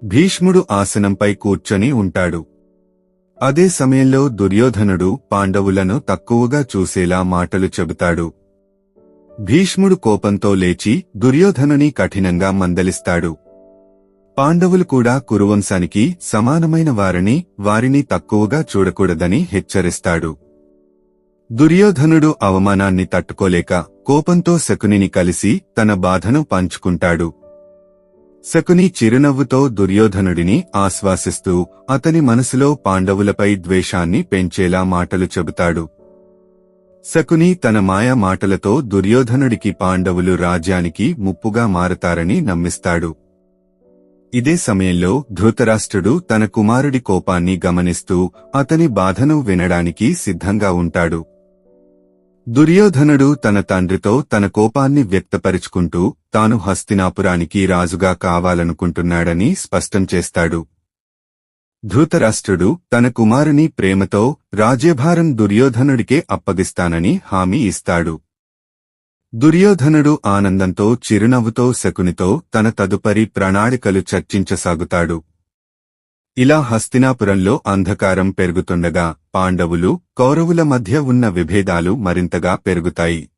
భీష్ముడు ఆసనంపై కూర్చొని ఉంటాడు. అదే సమయంలో దుర్యోధనుడు పాండవులను తక్కువగా చూసేలా మాటలు చెబుతాడు. భీష్ముడు కోపంతో లేచి దుర్యోధనుని కఠినంగా మందలిస్తాడు. పాండవులు కూడా కురువంశానికి సమానమైన వారిని తక్కువగా చూడకూడదని హెచ్చరిస్తాడు. దుర్యోధనుడు అవమానాన్ని తట్టుకోలేక కోపంతో శకునిని కలిసి తన బాధను పంచుకుంటాడు. శకుని చిరునవ్వుతో దుర్యోధనుడిని ఆశ్వాసిస్తూ అతని మనసులో పాండవులపై ద్వేషాన్ని పెంచేలా మాటలు చెబుతాడు. శకుని తన మాయా మాటలతో దుర్యోధనుడికి పాండవులు రాజ్యానికి ముప్పుగా మారతారని నమ్మిస్తాడు. ఇదే సమయంలో ధృతరాష్ట్రుడు తన కుమారుడి కోపాన్ని గమనిస్తూ అతని బాధను వినడానికి సిద్ధంగా ఉంటాడు. దుర్యోధనుడు తన తండ్రితో తన కోపాన్ని వ్యక్తపరుచుకుంటూ తాను హస్తినాపురానికి రాజుగా కావాలనుకుంటున్నాడని స్పష్టం చేస్తాడు. ధృతరాష్ట్రుడు తన కుమారుని ప్రేమతో రాజ్యభారం దుర్యోధనుడికే అప్పగిస్తానని హామీ ఇస్తాడు. దుర్యోధనుడు ఆనందంతో చిరునవ్వుతో శకునితో తన తదుపరి ప్రణాళికలు చర్చించసాగుతాడు. ఇలా హస్తినాపురంలో అంధకారం పెరుగుతుండగా పాండవులు, కౌరవుల మధ్య ఉన్న విభేదాలు మరింతగా పెరుగుతాయి.